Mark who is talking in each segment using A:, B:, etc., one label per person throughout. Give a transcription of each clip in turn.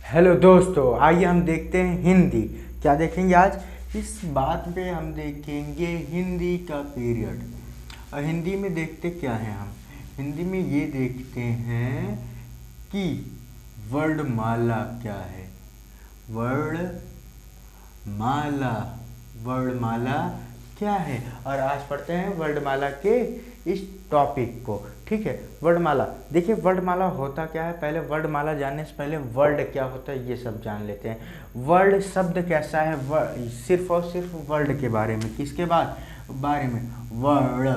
A: Hello दोस्तों, आइए हम देखते हैं हिंदी। क्या देखेंगे आज? इस बात पे हम देखेंगे हिंदी का पीरियड। और हिंदी में देखते क्या हैं हम? हिंदी में ये देखते हैं कि वर्णमाला क्या है। वर्णमाला वर्णमाला क्या है? और आज पढ़ते हैं वर्णमाला के इस टॉपिक को। ठीक है, वर्णमाला। देखिए, वर्णमाला होता क्या है, पहले वर्णमाला जानने से पहले वर्ड क्या होता है ये सब जान लेते हैं। वर्ड शब्द कैसा है? सिर्फ और सिर्फ वर्ड के बारे में। किसके बारे में? वर्ड।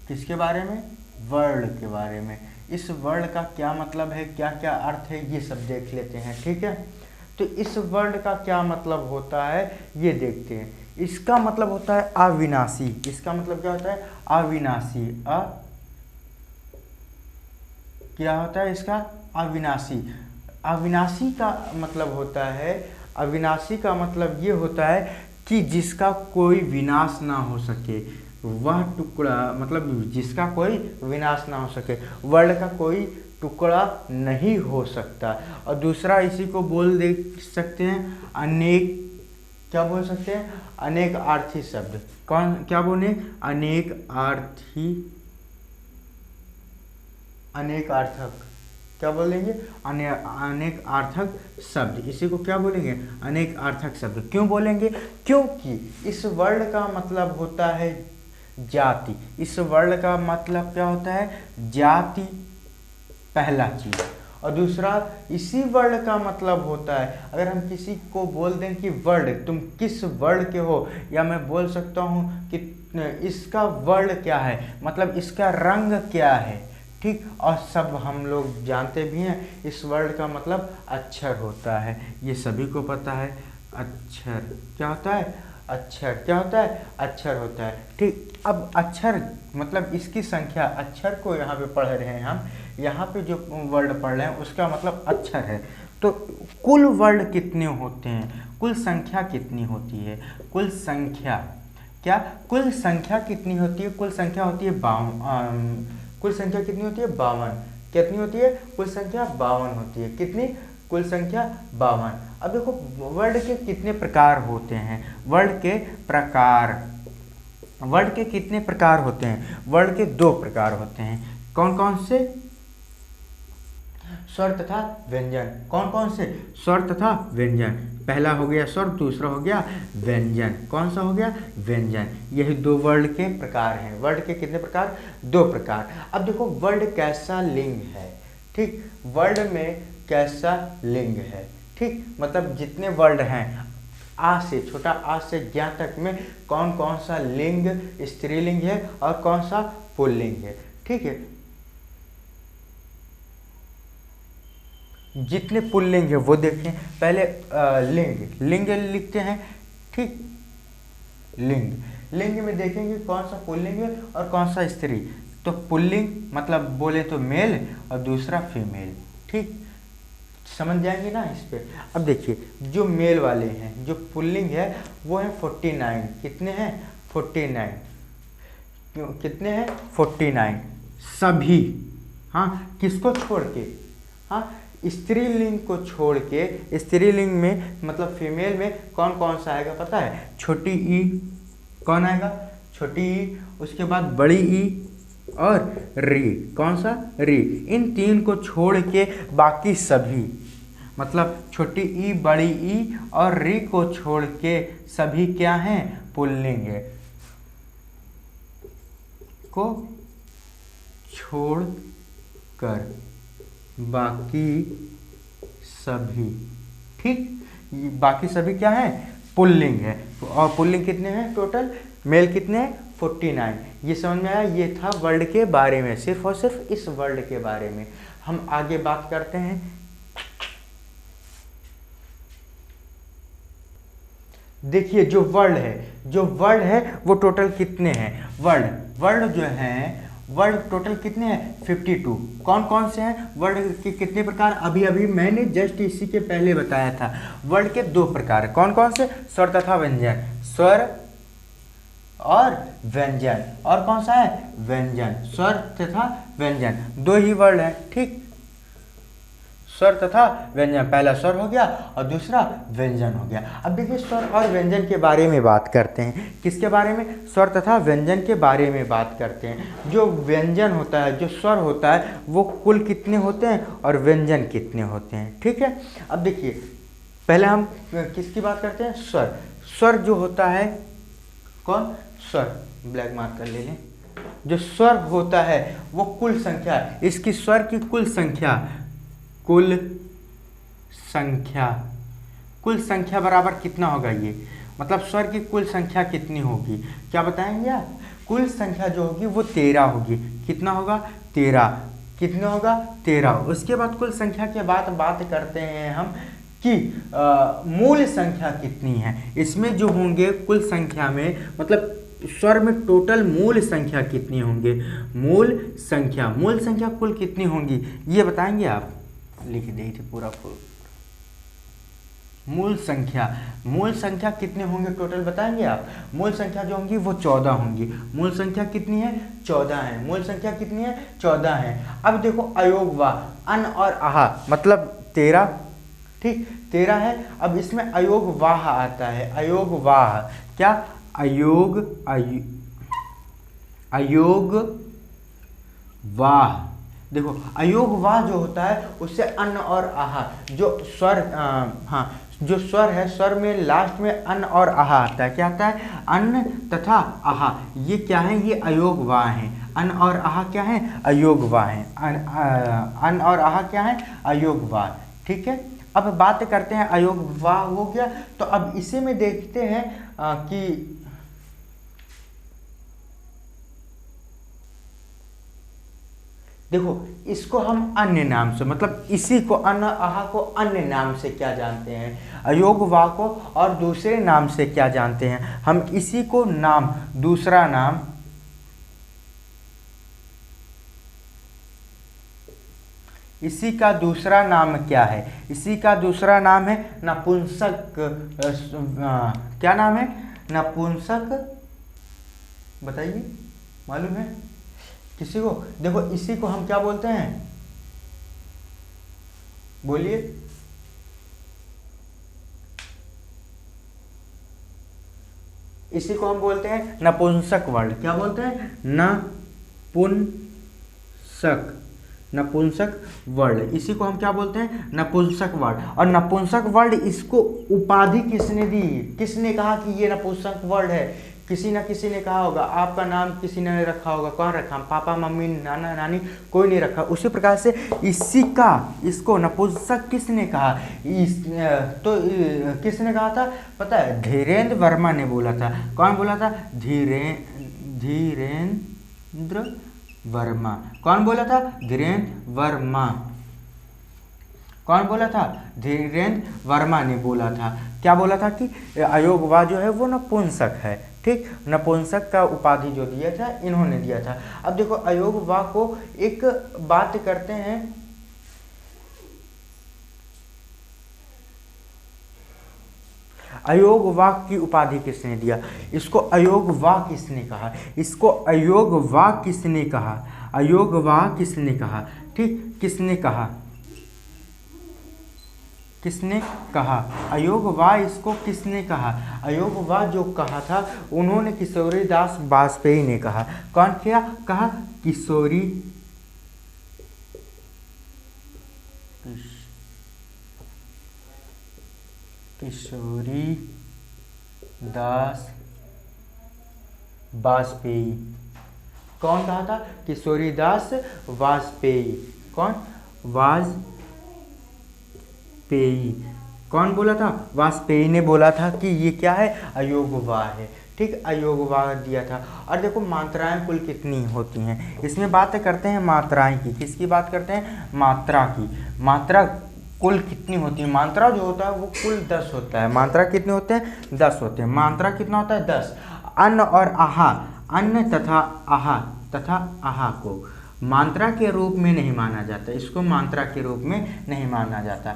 A: किसके बारे में? वर्ड के बारे में। इस वर्ड का क्या मतलब है, क्या क्या अर्थ है, ये सब देख लेते हैं। ठीक है, तो इस वर्ड का क्या मतलब होता है ये देखते हैं। इसका मतलब होता है अविनाशी। इसका मतलब क्या होता है? अविनाशी। क्या होता है इसका? अविनाशी। अविनाशी का मतलब होता है, अविनाशी का मतलब ये होता है कि जिसका कोई विनाश ना हो सके। वह टुकड़ा, मतलब जिसका कोई विनाश ना हो सके। वर्ड का कोई टुकड़ा नहीं हो सकता। और दूसरा इसी को बोल दे सकते हैं अनेक। क्या बोल सकते हैं? अनेक अर्थी शब्द। कौन क्या बोले? अनेक अर्थी, अनेक अर्थक। क्या बोलेंगे? अनेक अर्थक शब्द। इसी को क्या बोलेंगे? अनेक अर्थक शब्द। क्यों बोलेंगे? क्योंकि इस वर्ड का मतलब होता है जाति। इस वर्ड का मतलब क्या होता है? जाति, पहला चीज। और दूसरा, इसी वर्ड का मतलब होता है, अगर हम किसी को बोल दें कि वर्ड, तुम किस वर्ड के हो, या मैं बोल सकता हूँ कि इसका वर्ड क्या है, मतलब इसका रंग क्या है। ठीक, और सब हम लोग जानते भी हैं इस वर्ड का मतलब अक्षर होता है। ये सभी को पता है। अक्षर क्या होता है? अक्षर क्या होता है? अक्षर होता है। ठीक, अब अक्षर मतलब इसकी संख्या, अक्षर को यहाँ पे पढ़ रहे हैं हम, यहाँ पे जो वर्ड पढ़ रहे हैं उसका मतलब अक्षर है। तो कुल वर्ड कितने होते हैं? कुल संख्या कितनी होती है? कुल संख्या क्या? कुल संख्या कितनी होती है? कुल संख्या होती है 52। कुल संख्या कितनी होती है? 52। कितनी होती है? कुल संख्या 52 होती है। कितनी? कुल संख्या 52। अब देखो, वर्ड के कितने प्रकार होते हैं? वर्ड के प्रकार, वर्ड के कितने प्रकार होते हैं? वर्ड के 2 प्रकार होते हैं। कौन कौन से? स्वर तथा व्यंजन। कौन कौन से? स्वर तथा व्यंजन। पहला हो गया स्वर, दूसरा हो गया व्यंजन। कौन सा हो गया? व्यंजन। यही 2 वर्ड के प्रकार हैं। वर्ड के कितने प्रकार? 2 प्रकार। अब देखो, वर्ड कैसा लिंग है। ठीक, वर्ड में कैसा लिंग है। ठीक, मतलब जितने वर्ड हैं, आ से, छोटा आ से ज्ञा तक में कौन कौन सा लिंग स्त्रीलिंग है और कौन सा पुल्लिंग है। ठीक है, जितने पुल्लिंग है वो देखें। पहले लिंग, लिंग लिखते हैं। ठीक, लिंग, लिंग में देखेंगे कौन सा पुल्लिंग है और कौन सा स्त्री। तो पुल्लिंग मतलब बोले तो मेल और दूसरा फीमेल। ठीक, समझ जाएंगे ना इस पे। अब देखिए, जो मेल वाले हैं, जो पुल्लिंग है वो है 49। कितने हैं? 49। क्यों कितने हैं? 49 सभी। हाँ, किसको छोड़ के? हाँ, स्त्रीलिंग को छोड़ के। स्त्रीलिंग में मतलब फीमेल में कौन कौन सा आएगा पता है? छोटी ई। कौन आएगा? छोटी ई। उसके बाद बड़ी ई और री। कौन सा? री। इन 3 को छोड़ के बाकी सभी, मतलब छोटी ई, बड़ी ई और री को छोड़ के सभी क्या हैं? पुल्लिंग है। को छोड़ कर बाकी सभी। ठीक, बाकी सभी क्या है? पुल्लिंग है। और पुल्लिंग कितने हैं टोटल? मेल कितने हैं? 49। ये समझ में आया? ये था वर्ड के बारे में, सिर्फ और सिर्फ इस वर्ड के बारे में। हम आगे बात करते हैं। देखिए, जो वर्ड है वो टोटल कितने हैं? वर्ड जो हैं, वर्ड टोटल कितने हैं? 52। कौन कौन से हैं? वर्ड के कितने प्रकार? अभी अभी मैंने जस्ट इसी के पहले बताया था। वर्ड के 2 प्रकार। कौन कौन से? स्वर तथा व्यंजन। स्वर और व्यंजन। और कौन सा है? व्यंजन। स्वर तथा व्यंजन, 2 ही वर्ड हैं। ठीक, स्वर तथा व्यंजन, पहला स्वर हो गया और दूसरा व्यंजन हो गया। अब देखिए स्वर और व्यंजन के बारे में बात करते हैं। किसके बारे में? स्वर तथा व्यंजन के बारे में बात करते हैं। जो व्यंजन होता है, जो स्वर होता है, वो कुल कितने होते हैं और व्यंजन कितने होते हैं, ठीक है। अब देखिए पहले हम किसकी बात करते हैं? स्वर। स्वर जो होता है, कौन? स्वर, ब्लैक मार्कर ले लें। जो स्वर होता है वो कुल संख्या, इसकी स्वर की कुल संख्या, कुल संख्या बराबर कितना होगा? ये मतलब स्वर की कुल संख्या कितनी होगी, क्या बताएंगे आप? कुल संख्या जो होगी वो 13 होगी। कितना होगा? 13। कितना होगा? 13। उसके बाद कुल संख्या के बाद बात करते हैं हम कि मूल संख्या कितनी है। इसमें जो होंगे कुल संख्या में, मतलब स्वर में टोटल मूल संख्या कितनी होंगे? मूल संख्या कुल कितनी होंगी ये बताएंगे आप? लिख दीजिए पूरा मूल संख्या कितने होंगे टोटल बताएंगे आप? मूल संख्या जो होंगी वो 14 होंगी। मूल संख्या कितनी है? 14 है। मूल संख्या कितनी है? 14 है। अब देखो अयोग वाह, अन और आहा मतलब 13, ठीक, 13 है। अब इसमें अयोग वाह आता है। अयोग वाह क्या? अयोग वाह। देखो अयोग वाह जो होता है उससे अन और आहा, जो स्वर जो स्वर है, स्वर में लास्ट में अन और आहा आता है। क्या आता है? अन तथा आहा। ये क्या है? ये अयोग वाह है। अन और आहा क्या है? अयोग वाह है। अन और आहा क्या है? अयोग वाह, ठीक है। अब बात करते हैं, अयोग वाह हो गया, तो अब इसी में देखते हैं कि देखो इसको हम अन्य नाम से, मतलब इसी को अन आहा को अन्य नाम से क्या जानते हैं? अयोग वाह को और दूसरे नाम से क्या जानते हैं? हम इसी को नाम, दूसरा नाम, इसी का दूसरा नाम क्या है? इसी का दूसरा नाम है नपुंसक। क्या नाम है? नपुंसक। बताइए, मालूम है किसी को? देखो इसी को हम क्या बोलते हैं? बोलिए। इसी को हम बोलते हैं नपुंसक वर्ड। क्या बोलते हैं? नपुंसक वर्ड। इसी को हम क्या बोलते हैं? नपुंसक वर्ड। और नपुंसक वर्ड, इसको उपाधि किसने दी? किसने कहा कि ये नपुंसक वर्ड है? किसी ना किसी ने कहा होगा। आपका नाम किसी ने रखा होगा। कौन रखा? पापा मम्मी नाना नानी, कोई नहीं रखा। उसी प्रकार से इसको नपुंसक किसने कहा? किसने कहा था पता है? धीरेन्द्र वर्मा ने बोला था। कौन बोला था? धीरेन्द्र वर्मा। कौन बोला था? धीरेन्द्र वर्मा। कौन बोला था? धीरेन्द्र वर्मा ने बोला था। क्या बोला था? कि अयोग वाह जो है वो नपुंसक है, ठीक। नपुंसक का उपाधि जो दिया था इन्होंने दिया था। अब देखो अयोग वाह को एक बात करते हैं, अयोग वाह की उपाधि किसने दिया? इसको अयोग वाह किसने कहा? इसको अयोग वाह किसने कहा? अयोग वाह किसने कहा? ठीक, किसने कहा? किसने कहा? अयोग वाह इसको किसने कहा? अयोग वाह जो कहा था उन्होंने किशोरीदास वाजपेयी ने कहा। कौन क्या कहा? किशोरीदास वाजपेयी। कौन कहा था? किशोरीदास वाजपेयी। कौन? वाजपेयी। कौन बोला था? वाजपेयी ने बोला था कि ये क्या है? अयोग वाह है, ठीक। अयोग वाह दिया था। और देखो मात्राएं कुल कितनी होती हैं, इसमें बात करते हैं मात्राएं की। किसकी बात करते हैं? मात्रा की। मात्रा कुल कितनी होती है? मात्रा जो होता है वो कुल 10 होता है। मात्रा कितने होते हैं? 10 होते हैं। मात्रा कितना होता है? 10। अन्न और आहा, अन्न तथा आहा को मात्रा के रूप में नहीं माना जाता। इसको मात्रा के रूप में नहीं माना जाता।